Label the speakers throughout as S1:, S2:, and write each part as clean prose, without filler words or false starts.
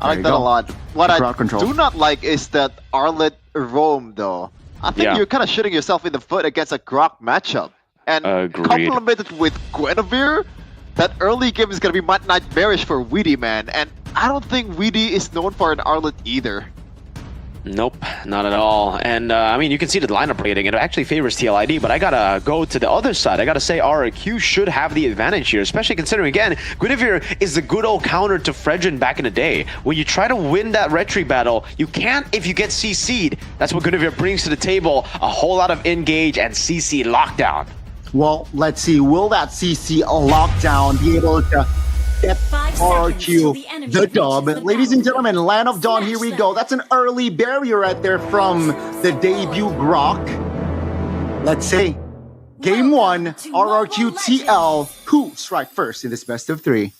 S1: I like that a lot. What I
S2: control.
S1: do not like is that Arlet roam though. I think you're kind of shooting yourself in the foot against a Grok matchup. And complemented with Guinevere, that early game is going to be nightmarish for Weedy, man. And I don't think Weedy is known for an Arlet either.
S3: Nope, not at all. And I mean, you can see the lineup rating. It actually favors TLID, but I gotta go to the other side. I gotta say RRQ should have the advantage here, especially considering, again, Guinevere is the good old counter to Fredrin back in the day. When you try to win that retry battle, you can't if you get CC'd. That's what Guinevere brings to the table. A whole lot of engage and CC lockdown.
S2: Well, let's see. Will that CC lockdown be able to get RRQ the dub? Ladies and gentlemen, Land of Dawn, here we go. That's an early barrier right there from the debut Grok. Let's say, game one, RRQ TL. Who strike first in this best of three?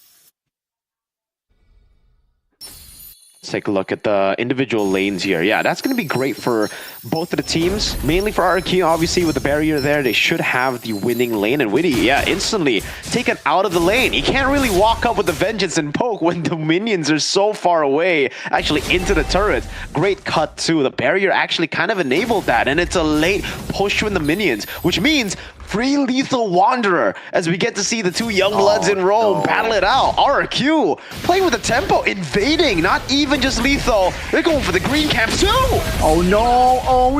S3: Let's take a look at the individual lanes here. Yeah, that's going to be great for both of the teams. Mainly for RRQ, obviously, with the barrier there, they should have the winning lane. And Witty, yeah, instantly taken out of the lane. He can't really walk up with the Vengeance and poke when the minions are so far away, actually into the turret. Great cut, too. The barrier actually kind of enabled that, and it's a late push from the minions, which means free lethal Wanderer, as we get to see the two young bloods in Rome battle it out. RRQ playing with the tempo, invading, not even just lethal. They're going for the green camp too.
S2: Oh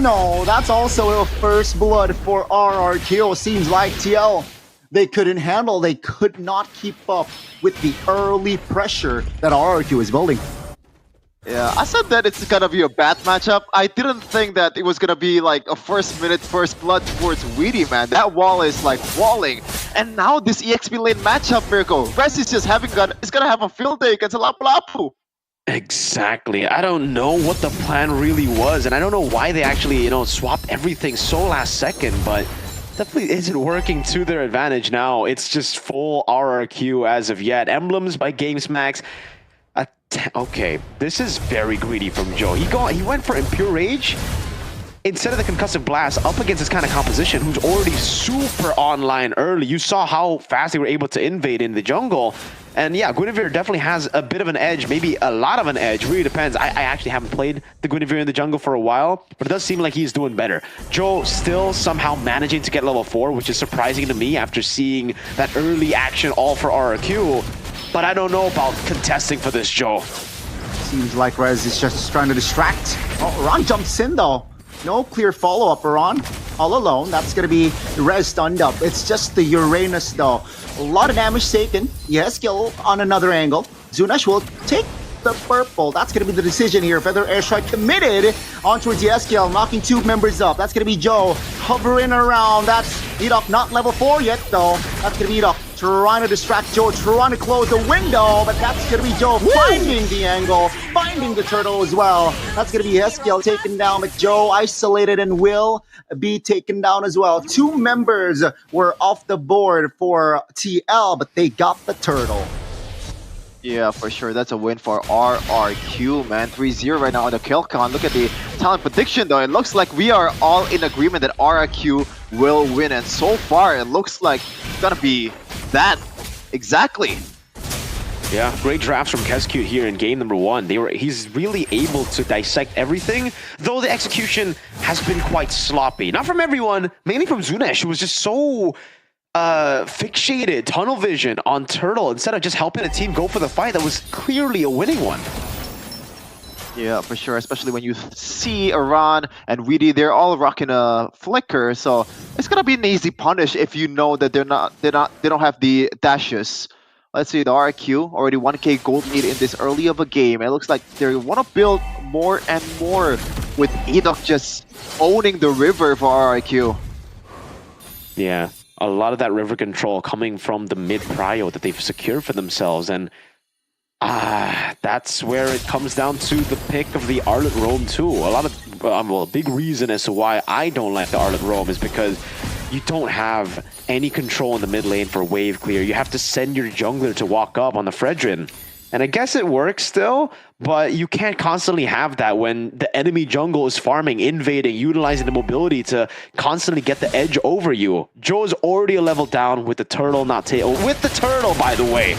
S2: no, that's also a first blood for RRQ. Seems like TL, they couldn't handle, they could not keep up with the early pressure that RRQ is building.
S1: Yeah, I said that it's gonna be a bad matchup. I didn't think that it was gonna be like a first minute first blood towards Weedy, man. That wall is like walling. And now this EXP lane matchup, Miracle. Rest is just it's gonna have a field day against a Lapu-Lapu.
S3: Exactly. I don't know what the plan really was, and I don't know why they actually, swapped everything so last second, but definitely isn't working to their advantage now. It's just full RRQ as of yet. Emblems by GamesMax. Okay, this is very greedy from Joe. He went for Impure Rage instead of the Concussive Blast up against this kind of composition who's already super online early. You saw how fast they were able to invade in the jungle. And yeah, Guinevere definitely has a bit of an edge, maybe a lot of an edge. Really depends. I actually haven't played the Guinevere in the jungle for a while, but it does seem like he's doing better. Joe still somehow managing to get level 4, which is surprising to me after seeing that early action all for RRQ. But I don't know about contesting for this, Joe.
S2: Seems like Rez is just trying to distract. Oh, Ron jumps in though. No clear follow-up, Ron. All alone. That's going to be Rez stunned up. It's just the Uranus though. A lot of damage taken. Yes, skill on another angle. Zunash will take the purple. That's going to be the decision here. Feather Airstrike committed on towards the SKL, knocking two members up. That's going to be Joe hovering around. That's Edok, not level 4 yet though. That's going to be Edok trying to distract Joe, trying to close the window, but that's going to be Joe finding the angle, finding the turtle as well. That's going to be SKL taken down, but Joe isolated and will be taken down as well. Two members were off the board for TL, but they got the turtle.
S1: Yeah, for sure. That's a win for RRQ, man. 3-0 right now on the kill count. Look at the talent prediction, though. It looks like we are all in agreement that RRQ will win. And so far, it looks like it's going to be that. Exactly.
S3: Yeah, great drafts from Kescute here in game number 1. He's really able to dissect everything, though the execution has been quite sloppy. Not from everyone, mainly from Zunesh, who was just so fixated, tunnel vision on Turtle instead of just helping the team go for the fight that was clearly a winning one.
S1: Yeah, for sure, especially when you see Iran and Weedy, they're all rocking a flicker, so it's gonna be an easy punish if you know that they don't have the dashes. Let's see, the RRQ already 1k gold lead in this early of a game. It looks like they want to build more and more with Edok just owning the river for RRQ.
S3: Yeah. A lot of that river control coming from the mid prio that they've secured for themselves, and that's where it comes down to the pick of the Arlet Roam too. A lot of, well, a big reason as to why I don't like the Arlet Roam is because you don't have any control in the mid lane for wave clear. You have to send your jungler to walk up on the Fredrin. And I guess it works still, but you can't constantly have that when the enemy jungle is farming, invading, utilizing the mobility to constantly get the edge over you. Joe's already a level down with the turtle, with the turtle, by the way.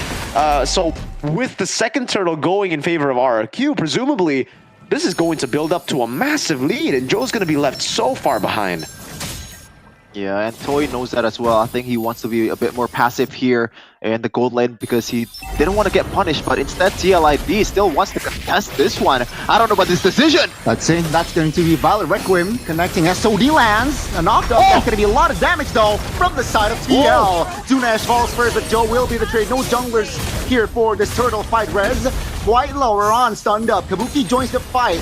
S3: So with the second turtle going in favor of RRQ, presumably this is going to build up to a massive lead, and Joe's going to be left so far behind.
S1: Yeah, and Toy knows that as well. I think he wants to be a bit more passive here in the gold lane because he didn't want to get punished, but instead TLID still wants to contest this one. I don't know about this decision.
S2: That's it. That's going to be Violet Requiem connecting SOD lands. A knockdown. That's going to be a lot of damage though from the side of TL. Zunesh falls first, but Joe will be the trade. No junglers here for this turtle fight. Rez quite lower on, stunned up. Kabuki joins the fight.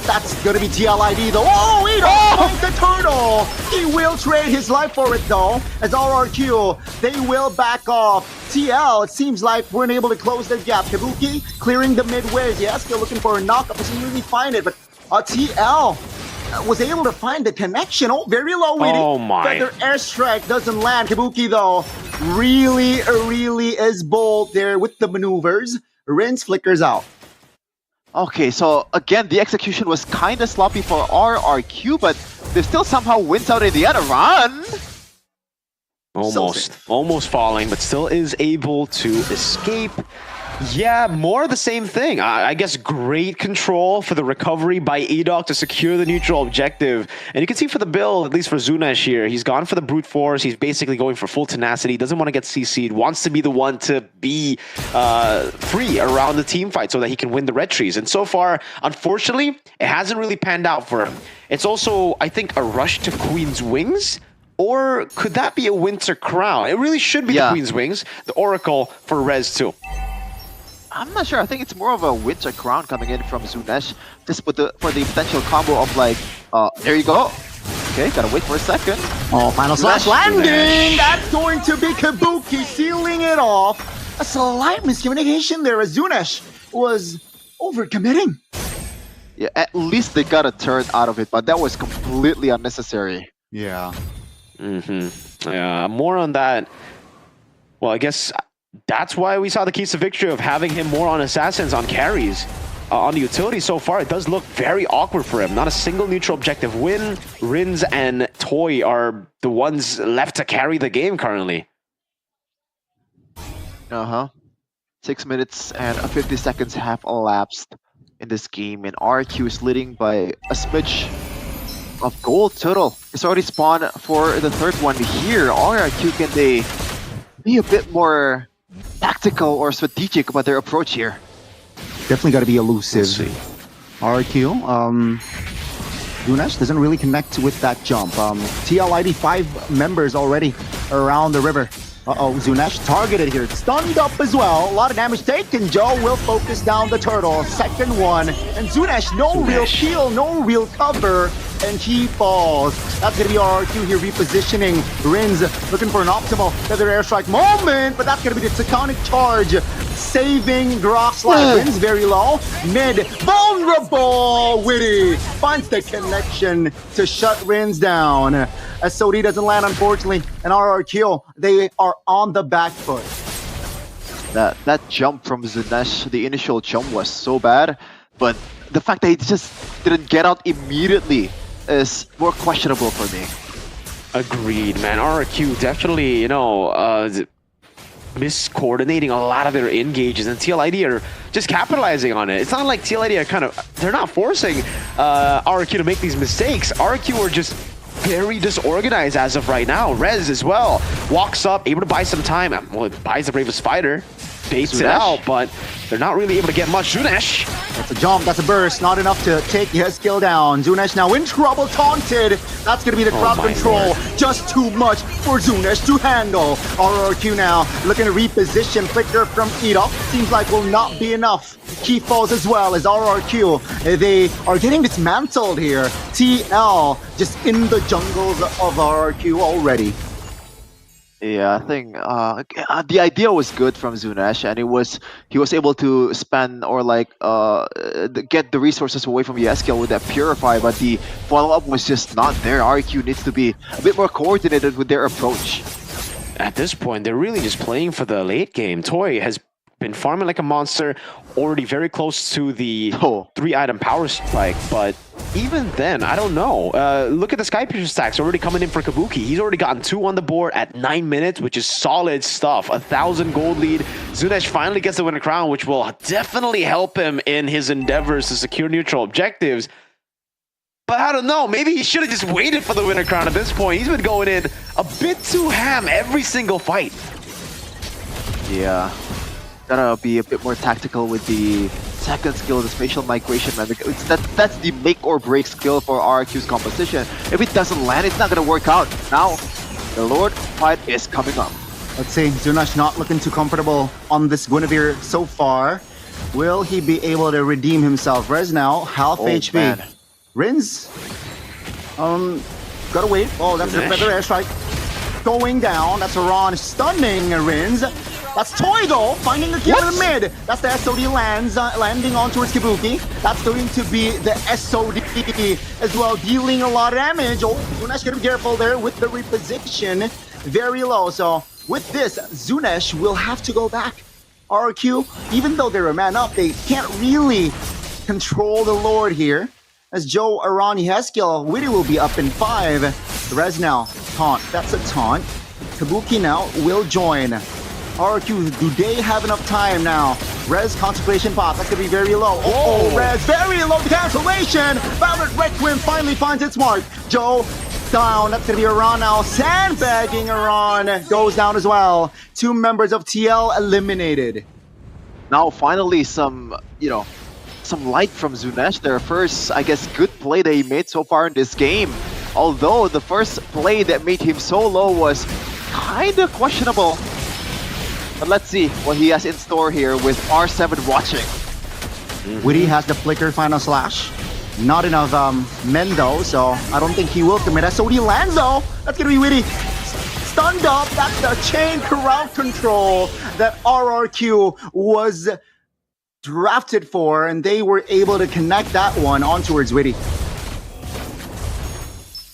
S2: That's gonna be TLID though. Oh, he don't find the turtle! He will trade his life for it though. As RRQ, they will back off. TL, it seems like we're unable to close the gap. Kabuki clearing the mid-waves. Yes, still looking for a knockup. Doesn't really find it, but TL was able to find the connection. Oh, very low.
S3: Oh my.
S2: Feather airstrike doesn't land. Kabuki though, really is bold there with the maneuvers. Rinse flickers out.
S1: Okay, so again, the execution was kind of sloppy for RRQ, but they still somehow wins out in the end. Run!
S3: Almost falling, but still is able to escape. Yeah, more of the same thing. I guess great control for the recovery by Edok to secure the neutral objective. And you can see for the build, at least for Zunesh here, he's gone for the brute force. He's basically going for full tenacity. Doesn't want to get CC'd. Wants to be the one to be free around the team fight so that he can win the red trees. And so far, unfortunately, it hasn't really panned out for him. It's also, I think, a rush to Queen's Wings. Or could that be a Winter Crown? It really should be the Queen's Wings. The Oracle for Rez too.
S1: I'm not sure. I think it's more of a Winter Crown coming in from Zunesh. Just for the potential combo of like, there you go. Okay, gotta wait for a second.
S2: Oh, final slash landing! That's going to be Kabuki sealing it off. A slight miscommunication there as Zunesh was overcommitting.
S1: Yeah, at least they got a turn out of it, but that was completely unnecessary.
S2: Yeah.
S3: Yeah, more on that. Well, I guess that's why we saw the keys to victory of having him more on assassins, on carries. On the utility so far, it does look very awkward for him. Not a single neutral objective win. Rins and Toy are the ones left to carry the game currently.
S1: 6 minutes and 50 seconds have elapsed in this game, and RQ is leading by a smidge of gold total. It's already spawned for the third one here. RRQ, can they be a bit more tactical or strategic about their approach here?
S2: Definitely got to be elusive. RRQ, Zunesh doesn't really connect with that jump. TLID 5 members already around the river. Zunesh targeted here, stunned up as well. A lot of damage taken. Joe will focus down the turtle. Second one, and Zunesh, no real shield, no real cover, and he falls. That's gonna be RRQ here repositioning. Rins looking for an optimal feather airstrike moment, but that's gonna be the Taconic charge, saving Grok Slide. Rins very low, mid, vulnerable. Witty finds the connection to shut Rins down. SOD doesn't land, unfortunately, and RRQ, they are on the back foot.
S1: That jump from Zunesh, the initial jump was so bad, but the fact that he just didn't get out immediately is more questionable for me.
S3: Agreed, man. RRQ definitely, you know, miscoordinating a lot of their engages, and TLID are just capitalizing on it. It's not like TLID are they're not forcing RRQ to make these mistakes. RRQ are just very disorganized as of right now. Rez as well walks up, able to buy some time. Well, it buys the bravest fighter, baits it out, but they're not really able to get much. Zunesh.
S2: That's a jump, that's a burst, not enough to take his skill down. Zunesh now in trouble, taunted. That's gonna be the crowd control. Lord. Just too much for Zunesh to handle. RRQ now looking to reposition. Flicker from Edok seems like will not be enough. Key falls as well as RRQ. They are getting dismantled here. TL just in the jungles of RRQ already.
S1: Yeah, I think the idea was good from Zunesh, and he was able to spend or like get the resources away from Yeskiel with that Purify, but the follow-up was just not there. RQ needs to be a bit more coordinated with their approach.
S3: At this point, they're really just playing for the late game. Toy has been farming like a monster, already very close to the 3-item power spike, but even then, I don't know. Look at the Sky Piercer stacks already coming in for Kabuki. He's already gotten 2 on the board at 9 minutes, which is solid stuff. 1,000 gold lead. Zunesh finally gets the winner crown, which will definitely help him in his endeavors to secure neutral objectives. But I don't know, maybe he should have just waited for the winner crown at this point. He's been going in a bit too ham every single fight.
S1: Yeah. Gotta be a bit more tactical with the second skill, the spatial migration, man. That's the make or break skill for RRQ's composition. If it doesn't land, it's not gonna work out. Now, the Lord fight is coming up.
S2: Let's see, Zunesh not looking too comfortable on this Guinevere so far. Will he be able to redeem himself? Rez now, half HP.
S1: Man.
S2: Rins, gotta wait. Oh, that's a better airstrike. Going down, that's Ron stunning Rins. That's Toy though, finding a kill in the mid. That's the SOD lands, landing on towards Kabuki. That's going to be the SOD as well, dealing a lot of damage. Oh, Zunesh gotta be careful there with the reposition. Very low, so with this, Zunesh will have to go back. RRQ, even though they're a man up, they can't really control the Lord here. As Joe Arani has skill, Witty will be up in 5. Rez now, taunt, that's a taunt. Kabuki now will join. RRQ, do they have enough time now? Rez, concentration pop, that's gonna be very low. Oh, Rez, very low cancellation! Valorant Requiem finally finds its mark. Joe, down, that's gonna be Iran now. Sandbagging Iran goes down as well. 2 members of TL eliminated.
S1: Now, finally, some light from Zunesh. Their first, I guess, good play that he made so far in this game. Although the first play that made him so low was kind of questionable. But let's see what he has in store here with R7 watching.
S2: Witty has the flicker final slash. Not enough men though, so I don't think he will commit. SOD lands though. That's gonna be Witty. Stunned up. That's the chain crowd control that RRQ was drafted for, and they were able to connect that one on towards Witty.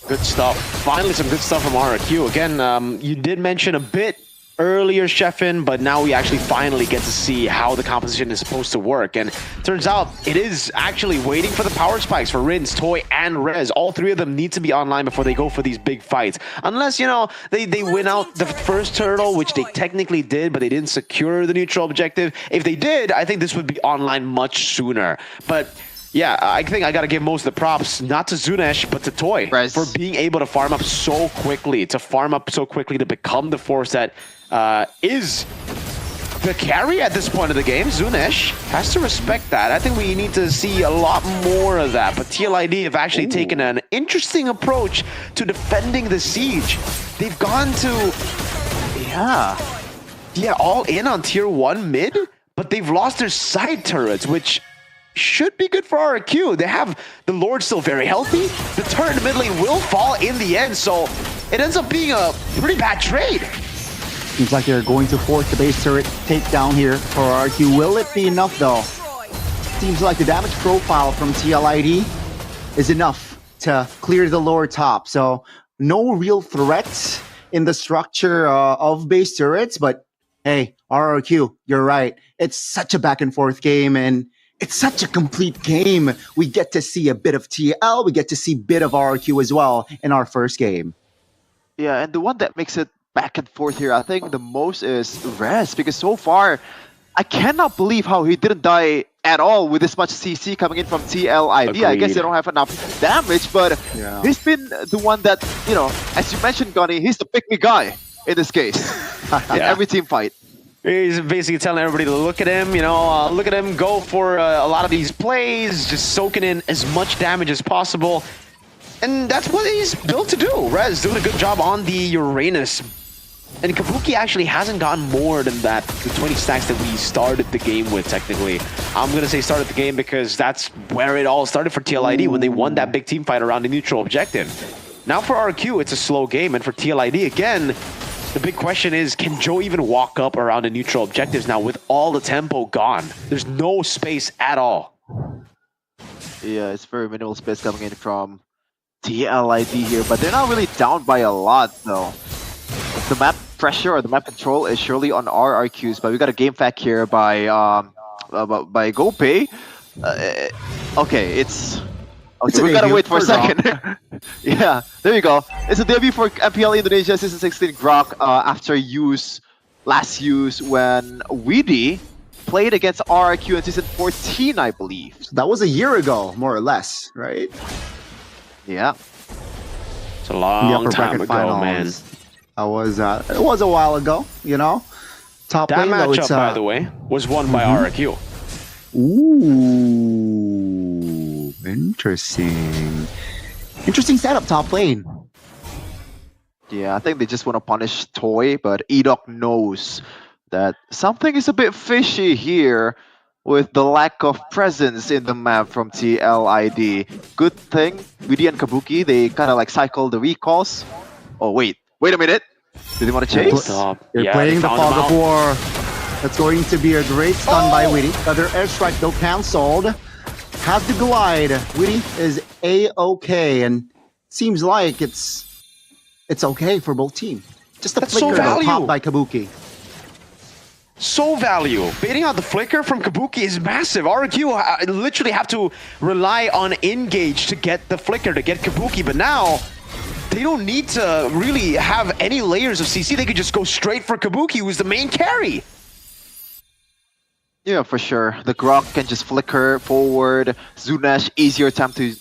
S3: Good stuff. Finally, some good stuff from RRQ. Again, you did mention a bit earlier, Sheffin, but now we actually finally get to see how the composition is supposed to work. And turns out it is actually waiting for the power spikes for Rins, Toy, and Rez. All 3 of them need to be online before they go for these big fights. Unless, you know, they win out the first turtle, which they technically did, but they didn't secure the neutral objective. If they did, I think this would be online much sooner. But yeah, I think I got to give most of the props, not to Zunesh, but to Toy,
S1: Rez,
S3: for being able to farm up so quickly, to become the force that is the carry at this point of the game. Zunesh has to respect that. I think we need to see a lot more of that. But TLID have actually taken an interesting approach to defending the siege. They've gone to, yeah, all in on tier 1 mid, but they've lost their side turrets, which should be good for RRQ. They have the Lord still very healthy. The turret in the mid lane will fall in the end, so it ends up being a pretty bad trade.
S2: Seems like they're going to force the base turret takedown here for RRQ. Will it be enough though? Seems like the damage profile from TLID is enough to clear the lower top. So no real threats in the structure of base turrets, but hey, RRQ, you're right. It's such a back and forth game, and it's such a complete game. We get to see a bit of TL, we get to see a bit of RRQ as well in our first game.
S1: Yeah, and the one that makes it back and forth here, I think the most is Rez, because so far, I cannot believe how he didn't die at all with this much CC coming in from TLID.
S3: Agreed.
S1: I guess they don't have enough damage, but he's been the one that, you know, as you mentioned, Gunny, he's the pick-me guy in this case, in every team fight.
S3: He's basically telling everybody to look at him, you know, look at him, go for a lot of these plays, just soaking in as much damage as possible. And that's what he's built to do. Rez doing a good job on the Uranus. And Kabuki actually hasn't gotten more than that, the 20 stacks that we started the game with, technically. I'm going to say started the game because that's where it all started for TLID when they won that big team fight around the neutral objective. Now for RQ, it's a slow game. And for TLID, again, the big question is, can Joe even walk up around the neutral objectives now with all the tempo gone? There's no space at all.
S1: Yeah, it's very minimal space coming in from TLID here, but they're not really down by a lot, though. The map pressure or the map control is surely on RRQs, but we got a game fact here by GoPay. Okay, it's Okay, we gotta wait for a second. Yeah, there you go. It's a debut for MPL Indonesia Season 16 Grok after last use when Weedy played against RRQ in Season 14, I believe.
S2: That was a year ago, more or less, right?
S1: Yeah.
S3: It's a long time ago, man.
S2: It was a while ago, you know. Top
S3: That
S2: lane, though,
S3: matchup, by the way, was won by RRQ.
S2: Ooh, interesting. Interesting setup, top lane.
S1: Yeah, I think they just want to punish Toy, but Edok knows that something is a bit fishy here with the lack of presence in the map from TLID. Good thing, Weedy and Kabuki, they kind of like cycle the recalls. Oh, wait a minute. Do they want to chase?
S2: They're playing the Fog of War. That's going to be a great stun by Weedy. Other airstrike though cancelled. Has the glide. Weedy is A-okay, and seems like it's okay for both teams. Just a flicker though, popped by Kabuki.
S3: So value. Baiting out the flicker from Kabuki is massive. RRQ literally have to rely on engage to get the flicker, to get Kabuki, but now they don't need to really have any layers of CC. They could just go straight for Kabuki, who's the main carry.
S1: Yeah, for sure. The Grok can just flicker forward. Zunesh, easier time to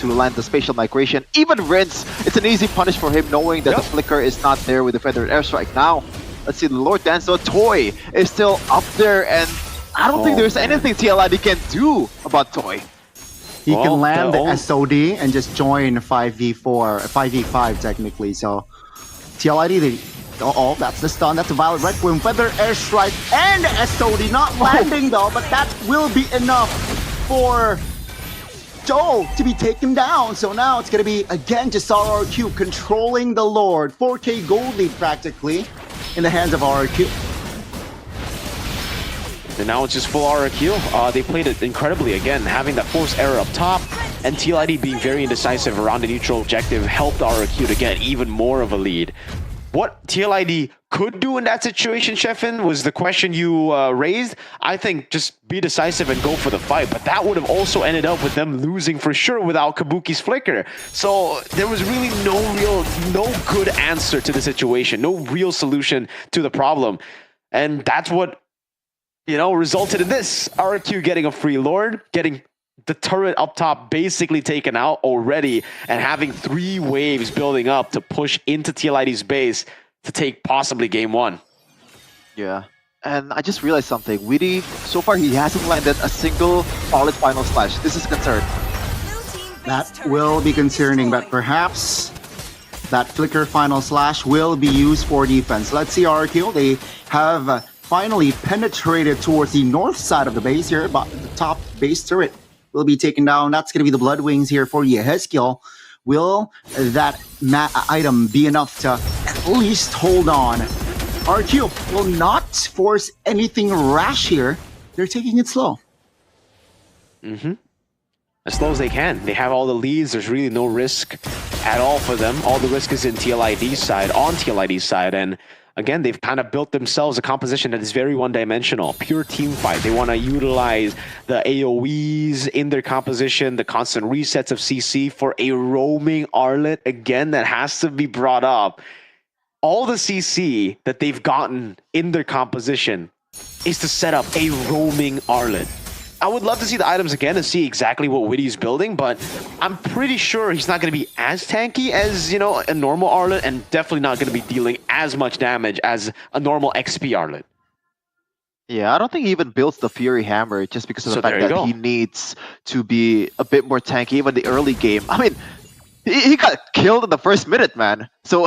S1: land the spatial migration. Even Rince, it's an easy punish for him knowing that the flicker is not there with the feathered airstrike. Now, let's see, the Lord Dance, the Toy is still up there, and I don't think there's anything TLID can do about Toy.
S2: He can land the SOD and just join 5v4, 5v5 technically. So TLID, that's the stun. That's a Violet Requiem, Feather Airstrike, and SOD not landing though, but that will be enough for Joe to be taken down. So now it's going to be, again, just RRQ controlling the Lord. 4K gold lead practically in the hands of RRQ.
S3: And now it's just full RRQ. They played it incredibly again, having that force error up top, and TLID being very indecisive around the neutral objective helped RRQ to get even more of a lead. What TLID could do in that situation, Sheffin, was the question you raised. I think just be decisive and go for the fight, but that would have also ended up with them losing for sure without Kabuki's flicker. So there was really no good answer to the situation, no real solution to the problem. And that's what, you know, resulted in this. RRQ getting a free Lord, getting the turret up top basically taken out already, and having 3 waves building up to push into TLID's base to take possibly game 1.
S1: Yeah, and I just realized something. Weedy, so far he hasn't landed a single solid final slash. This is a concern.
S2: That will be concerning, but perhaps that flicker final slash will be used for defense. Let's see RRQ. They have finally penetrated towards the north side of the base here, but the top base turret will be taken down. That's going to be the Blood Wings here for Yehezkiel. Will that item be enough to at least hold on? RQ will not force anything rash here. They're taking it slow.
S3: As slow as they can. They have all the leads. There's really no risk at all for them. All the risk is in TLID's side, on TLID's side, and again, they've kind of built themselves a composition that is very one-dimensional, pure team fight. They want to utilize the AoEs in their composition, the constant resets of CC for a roaming Arlet. Again, that has to be brought up. All the CC that they've gotten in their composition is to set up a roaming Arlet. I would love to see the items again and see exactly what Witty's building, but I'm pretty sure he's not going to be as tanky as, you know, a normal Arlet, and definitely not going to be dealing as much damage as a normal XP Arlet.
S1: Yeah, I don't think he even builds the Fury Hammer just because of the fact that he needs to be a bit more tanky even the early game. I mean, he got killed in the first minute, man. So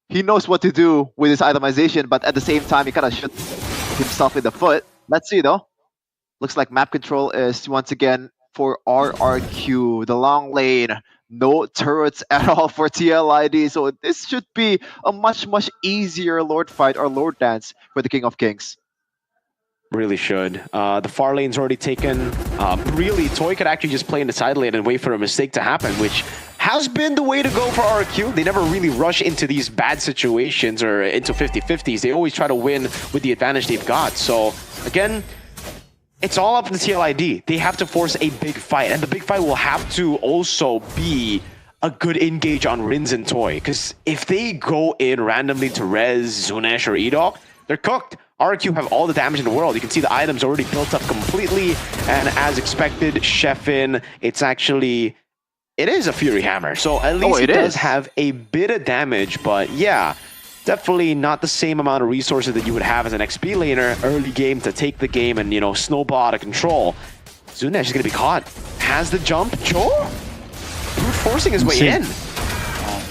S1: he knows what to do with his itemization, but at the same time, he kind of shot himself in the foot. Let's see, though. Looks like map control is once again for RRQ. The long lane, no turrets at all for TLID. So this should be a much easier Lord fight or Lord dance for the King of Kings.
S3: Really should. The far lane's already taken. Really, Toy could actually just play in the side lane and wait for a mistake to happen, which has been the way to go for RRQ. They never really rush into these bad situations or into 50-50s. They always try to win with the advantage they've got. So, again, it's all up to the TLID. They have to force a big fight, and the big fight will have to also be a good engage on Rins and Toy, because if they go in randomly to Rez, Zunesh, or Edok, they're cooked. RRQ have all the damage in the world. You can see the items already built up completely, and as expected, Sheffin, it is a Fury Hammer, so at least it does have a bit of damage, but yeah, definitely not the same amount of resources that you would have as an XP laner early game to take the game and, you know, snowball out of control. Zunesh is going to be caught. Has the jump. Joe brute forcing his way in.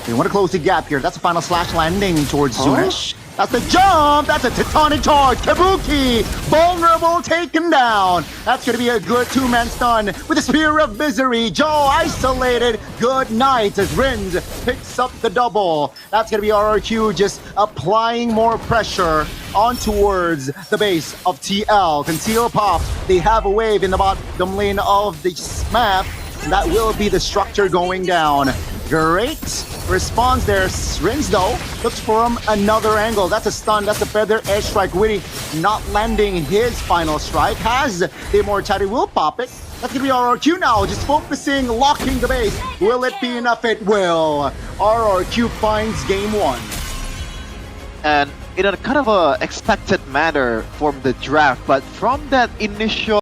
S2: They want to close the gap here. That's a final slash landing towards Zunesh. That's the jump! That's a Titanic charge! Kabuki! Vulnerable taken down! That's gonna be a good two-man stun with the Spear of Misery. Joe isolated. Good night as Rins picks up the double. That's gonna be RRQ just applying more pressure on towards the base of TL. Conceal pop. They have a wave in the bottom lane of the map. And that will be the structure going down. Great response there. Rins though looks for him another angle. That's a stun. That's a feather edge strike. Witty not landing his final strike. Has the immortality, will pop it. That's gonna be RRQ now. Just focusing, locking the base. Will it be enough? It will. RRQ finds game one.
S1: And in a kind of a expected manner from the draft, but from that initial